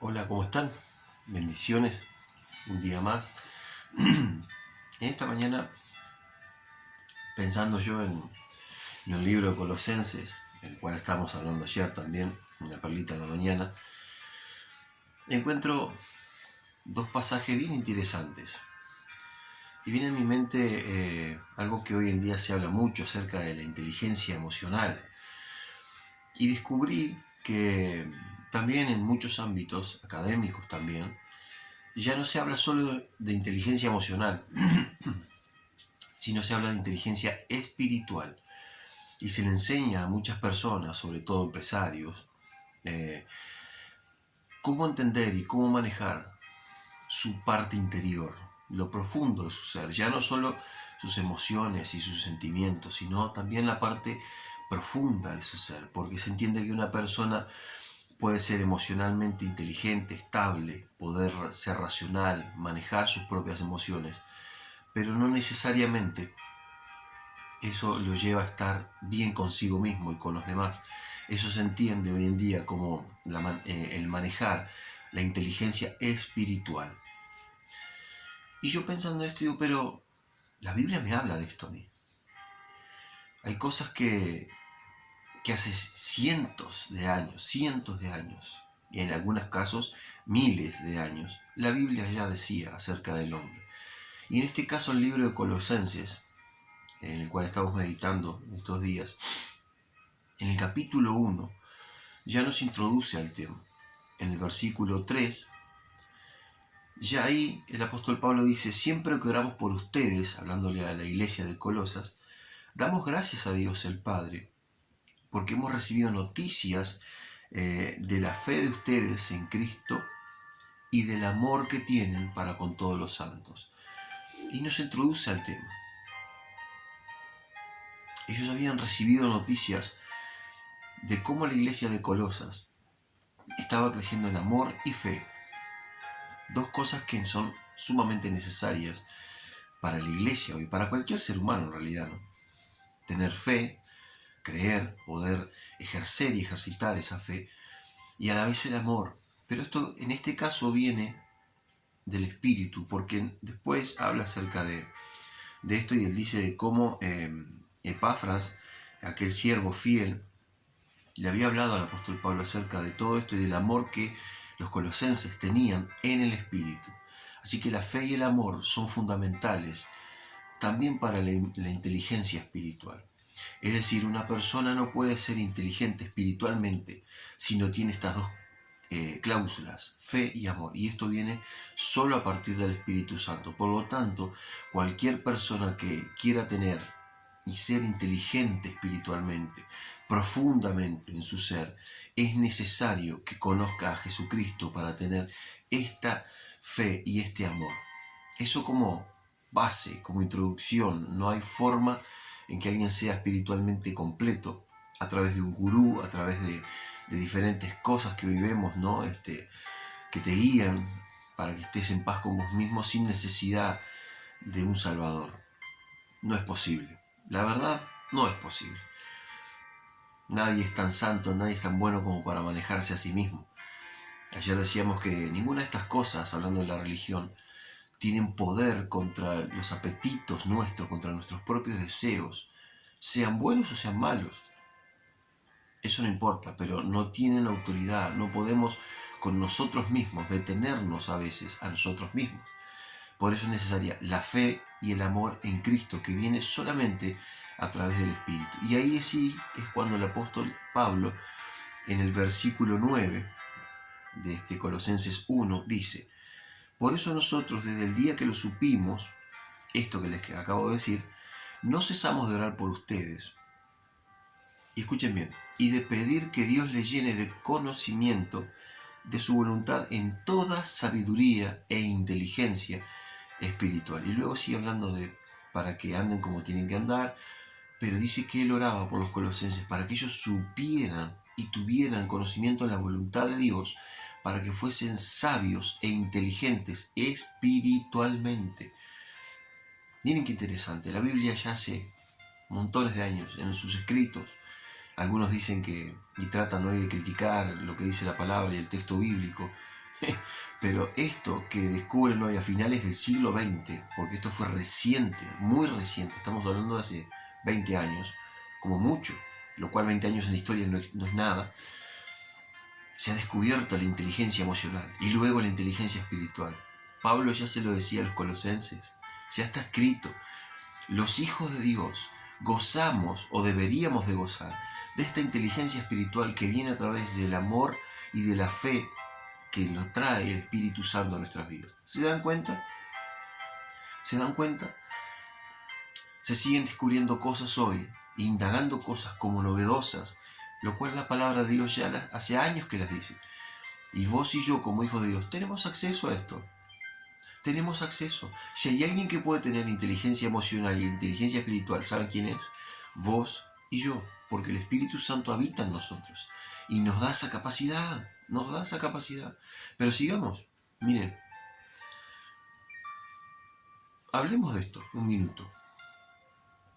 Hola, ¿cómo están? Bendiciones, un día más. En esta mañana, pensando yo en el libro de Colosenses, el cual estábamos hablando ayer también, en la perlita de la mañana, encuentro dos pasajes bien interesantes. Y viene en mi mente algo que hoy en día se habla mucho acerca de la inteligencia emocional. Y descubrí que también en muchos ámbitos, académicos también, ya no se habla solo de inteligencia emocional, sino se habla de inteligencia espiritual. Y se le enseña a muchas personas, sobre todo empresarios, eh, cómo entender y cómo manejar su parte interior, lo profundo de su ser, ya no solo sus emociones y sus sentimientos, sino también la parte profunda de su ser, porque se entiende que una persona puede ser emocionalmente inteligente, estable, poder ser racional, manejar sus propias emociones, pero no necesariamente eso lo lleva a estar bien consigo mismo y con los demás. Eso se entiende hoy en día como el manejar la inteligencia espiritual. Y yo pensando en esto digo, pero la Biblia me habla de esto a mí. Hay cosas que hace cientos de años, y en algunos casos miles de años, la Biblia ya decía acerca del hombre. Y en este caso el libro de Colosenses, en el cual estamos meditando en estos días, en el capítulo 1, ya nos introduce al tema. En el versículo 3, ya ahí el apóstol Pablo dice: siempre que oramos por ustedes, hablándole a la iglesia de Colosas, damos gracias a Dios el Padre, porque hemos recibido noticias de la fe de ustedes en Cristo y del amor que tienen para con todos los santos. Y nos introduce al tema. Ellos habían recibido noticias de cómo la iglesia de Colosas estaba creciendo en amor y fe. Dos cosas que son sumamente necesarias para la iglesia y para cualquier ser humano en realidad, ¿no? Tener fe, creer, poder ejercer y ejercitar esa fe, y a la vez el amor. Pero esto en este caso viene del Espíritu, porque después habla acerca de esto, y él dice de cómo Epafras, aquel siervo fiel, le había hablado al apóstol Pablo acerca de todo esto y del amor que los colosenses tenían en el Espíritu. Así que la fe y el amor son fundamentales también para la inteligencia espiritual. Es decir, una persona no puede ser inteligente espiritualmente si no tiene estas dos cláusulas, fe y amor. Y esto viene solo a partir del Espíritu Santo. Por lo tanto, cualquier persona que quiera tener y ser inteligente espiritualmente, profundamente en su ser, es necesario que conozca a Jesucristo para tener esta fe y este amor. Eso como base, como introducción. No hay forma en que alguien sea espiritualmente completo a través de un gurú, a través de diferentes cosas que hoy vemos, ¿no? Que te guían para que estés en paz con vos mismo sin necesidad de un Salvador. No es posible. La verdad, no es posible. Nadie es tan santo, nadie es tan bueno como para manejarse a sí mismo. Ayer decíamos que ninguna de estas cosas, hablando de la religión, tienen poder contra los apetitos nuestros, contra nuestros propios deseos, sean buenos o sean malos. Eso no importa, pero no tienen autoridad. No podemos con nosotros mismos detenernos a veces a nosotros mismos. Por eso es necesaria la fe y el amor en Cristo, que viene solamente a través del Espíritu. Y ahí sí es cuando el apóstol Pablo, en el versículo 9 de Colosenses 1, dice: por eso nosotros, desde el día que lo supimos, esto que les acabo de decir, no cesamos de orar por ustedes. Y escuchen bien, y de pedir que Dios les llene de conocimiento de su voluntad en toda sabiduría e inteligencia espiritual. Y luego sigue hablando de para que anden como tienen que andar, pero dice que él oraba por los colosenses para que ellos supieran y tuvieran conocimiento de la voluntad de Dios, para que fuesen sabios e inteligentes espiritualmente. Miren qué interesante, la Biblia ya hace montones de años en sus escritos. Algunos dicen que, y tratan hoy de criticar lo que dice la palabra y el texto bíblico, Pero esto que descubren hoy a finales del siglo XX, porque esto fue reciente, muy reciente, estamos hablando de hace 20 años, como mucho, lo cual 20 años en la historia no es nada, se ha descubierto la inteligencia emocional y luego la inteligencia espiritual. Pablo ya se lo decía a los colosenses, ya está escrito, los hijos de Dios gozamos o deberíamos de gozar de esta inteligencia espiritual que viene a través del amor y de la fe que lo trae el Espíritu Santo a nuestras vidas. ¿Se dan cuenta? ¿Se dan cuenta? Se siguen descubriendo cosas hoy, indagando cosas como novedosas, lo cual la palabra de Dios ya hace años que las dice. Y vos y yo, como hijos de Dios, tenemos acceso a esto. Tenemos acceso. Si hay alguien que puede tener inteligencia emocional y inteligencia espiritual, ¿saben quién es? Vos y yo, porque el Espíritu Santo habita en nosotros y nos da esa capacidad, nos da esa capacidad. Pero sigamos, miren, hablemos de esto un minuto.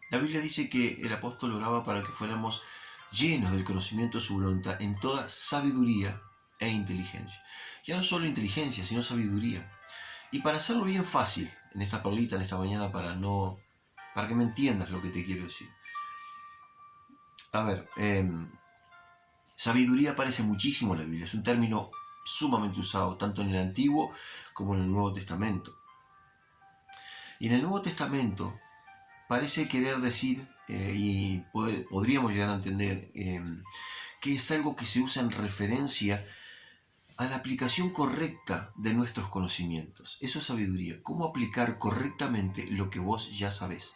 La Biblia dice que el apóstol oraba para que fuéramos llenos del conocimiento de su voluntad en toda sabiduría e inteligencia. Ya no solo inteligencia, sino sabiduría. Y para hacerlo bien fácil, en esta perlita, en esta mañana, para que me entiendas lo que te quiero decir. A ver, sabiduría aparece muchísimo en la Biblia, es un término sumamente usado, tanto en el Antiguo como en el Nuevo Testamento. Y en el Nuevo Testamento parece querer decir, y podríamos llegar a entender, que es algo que se usa en referencia a la aplicación correcta de nuestros conocimientos. Eso es sabiduría. Cómo aplicar correctamente lo que vos ya sabés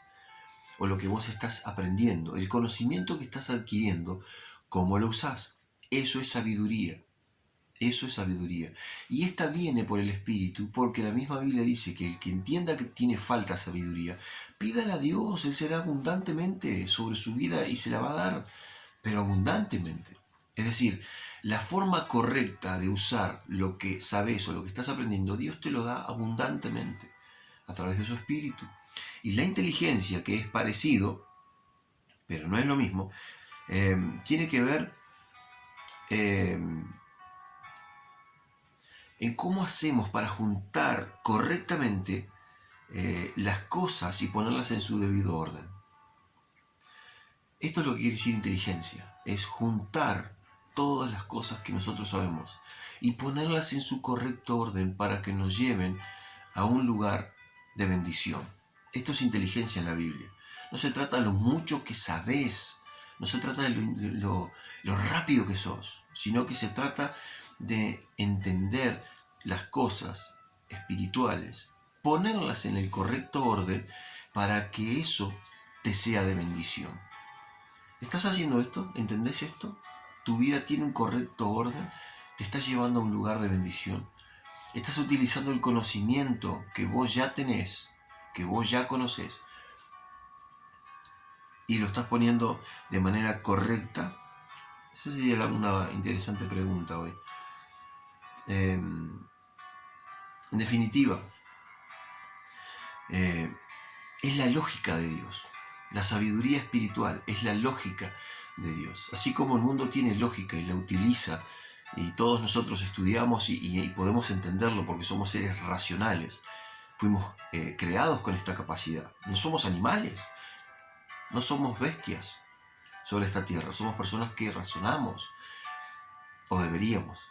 o lo que vos estás aprendiendo. El conocimiento que estás adquiriendo, cómo lo usás. Eso es sabiduría. Eso es sabiduría. Y esta viene por el Espíritu, porque la misma Biblia dice que el que entienda que tiene falta de sabiduría, pídala a Dios, Él será abundantemente sobre su vida y se la va a dar, pero abundantemente. Es decir, la forma correcta de usar lo que sabes o lo que estás aprendiendo, Dios te lo da abundantemente a través de su Espíritu. Y la inteligencia, que es parecido, pero no es lo mismo, tiene que ver en cómo hacemos para juntar correctamente las cosas y ponerlas en su debido orden. Esto es lo que quiere decir inteligencia, es juntar todas las cosas que nosotros sabemos y ponerlas en su correcto orden para que nos lleven a un lugar de bendición. Esto es inteligencia en la Biblia. No se trata de lo mucho que sabés, no se trata de lo rápido que sos, sino que se trata de entender las cosas espirituales, ponerlas en el correcto orden para que eso te sea de bendición. ¿Estás haciendo esto? ¿Entendés esto? ¿Tu vida tiene un correcto orden? ¿Te estás llevando a un lugar de bendición? ¿Estás utilizando el conocimiento que vos ya tenés, que vos ya conocés, y lo estás poniendo de manera correcta? Esa sería una interesante pregunta hoy. En definitiva, es la lógica de Dios. La sabiduría espiritual es la lógica de Dios. Así como el mundo tiene lógica y la utiliza, y todos nosotros estudiamos y podemos entenderlo porque somos seres racionales, fuimos creados con esta capacidad. No somos animales, no somos bestias sobre esta tierra, somos personas que razonamos, o deberíamos.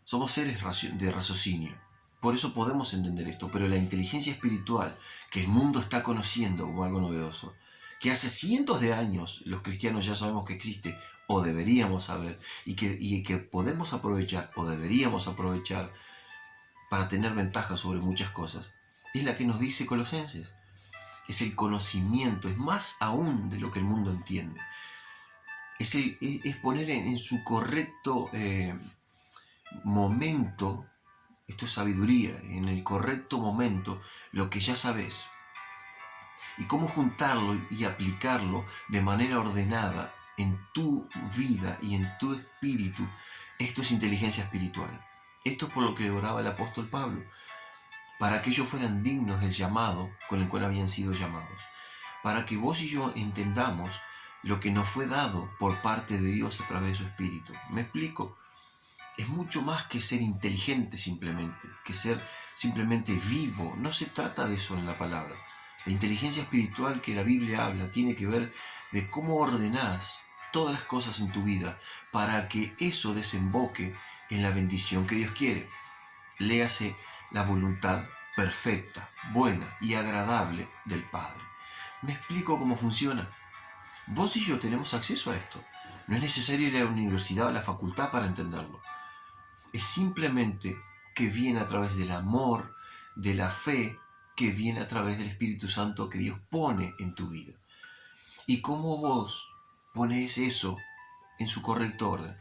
Somos seres de raciocinio. Por eso podemos entender esto, pero la inteligencia espiritual que el mundo está conociendo como algo novedoso, que hace cientos de años los cristianos ya sabemos que existe, o deberíamos saber, y que podemos aprovechar, o deberíamos aprovechar, para tener ventaja sobre muchas cosas, es la que nos dice Colosenses. Es el conocimiento, es más aún de lo que el mundo entiende. Es poner en su correcto momento, esto es sabiduría, en el correcto momento, lo que ya sabes. Y cómo juntarlo y aplicarlo de manera ordenada en tu vida y en tu espíritu. Esto es inteligencia espiritual. Esto es por lo que oraba el apóstol Pablo, para que ellos fueran dignos del llamado con el cual habían sido llamados. Para que vos y yo entendamos lo que nos fue dado por parte de Dios a través de su Espíritu. ¿Me explico? es mucho más que ser inteligente simplemente, que ser simplemente vivo. No se trata de eso en la palabra. La inteligencia espiritual que la Biblia habla tiene que ver de cómo ordenás todas las cosas en tu vida para que eso desemboque en la bendición que Dios quiere. Léase la voluntad perfecta, buena y agradable del Padre. ¿Me explico cómo funciona? Vos y yo tenemos acceso a esto. No es necesario ir a la universidad o a la facultad para entenderlo. Es simplemente que viene a través del amor, de la fe, que viene a través del Espíritu Santo que Dios pone en tu vida. Y cómo vos pones eso en su correcto orden,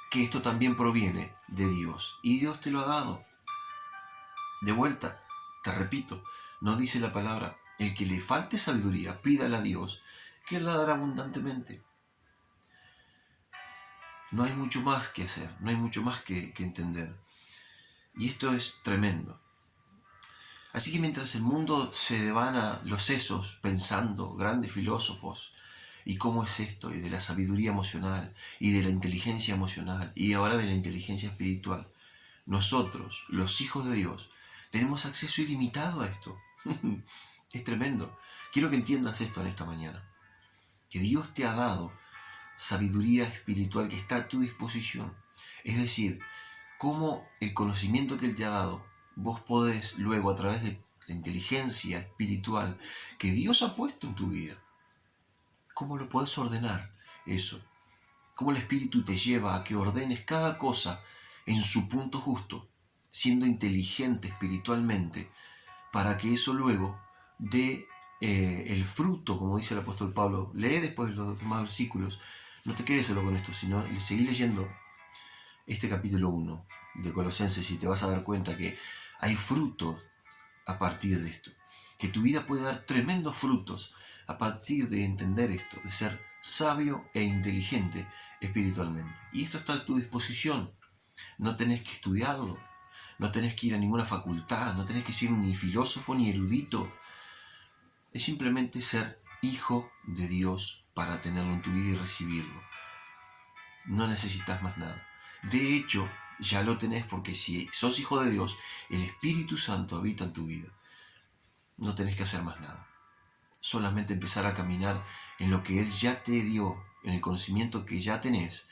que esto también proviene de Dios. Y Dios te lo ha dado. De vuelta, te repito, no dice la palabra, el que le falte sabiduría, pídala a Dios, que Él la dará abundantemente. No hay mucho más que hacer, no hay mucho más que entender. Y esto es tremendo. Así que mientras el mundo se devana los sesos pensando, grandes filósofos, y cómo es esto, y de la sabiduría emocional, y de la inteligencia emocional, y ahora de la inteligencia espiritual, nosotros, los hijos de Dios, tenemos acceso ilimitado a esto. Es tremendo. Quiero que entiendas esto en esta mañana. Que Dios te ha dado sabiduría espiritual que está a tu disposición. Es decir, cómo el conocimiento que Él te ha dado, vos podés luego a través de la inteligencia espiritual que Dios ha puesto en tu vida, cómo lo podés ordenar eso, cómo el Espíritu te lleva a que ordenes cada cosa en su punto justo, siendo inteligente espiritualmente, para que eso luego dé el fruto, como dice el apóstol Pablo. Lee después los demás versículos, no te quedes solo con esto, sino seguí leyendo este capítulo 1 de Colosenses y te vas a dar cuenta que hay frutos a partir de esto, que tu vida puede dar tremendos frutos a partir de entender esto, de ser sabio e inteligente espiritualmente. Y esto está a tu disposición, no tenés que estudiarlo, no tenés que ir a ninguna facultad, no tenés que ser ni filósofo ni erudito, es simplemente ser hijo de Dios para tenerlo en tu vida y recibirlo. No necesitas más nada. De hecho, ya lo tenés porque si sos hijo de Dios, el Espíritu Santo habita en tu vida. No tenés que hacer más nada. Solamente empezar a caminar en lo que Él ya te dio, en el conocimiento que ya tenés,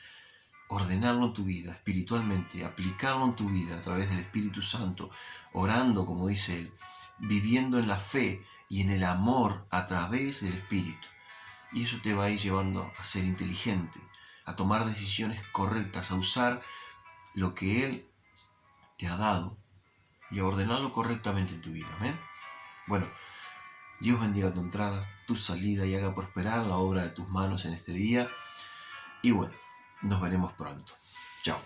ordenarlo en tu vida espiritualmente, aplicarlo en tu vida a través del Espíritu Santo, orando, como dice Él, viviendo en la fe y en el amor a través del Espíritu. Y eso te va a ir llevando a ser inteligente, a tomar decisiones correctas, a usar lo que Él te ha dado y a ordenarlo correctamente en tu vida. ¿Amén? Bueno, Dios bendiga tu entrada, tu salida y haga prosperar la obra de tus manos en este día. Y bueno, nos veremos pronto. Chao.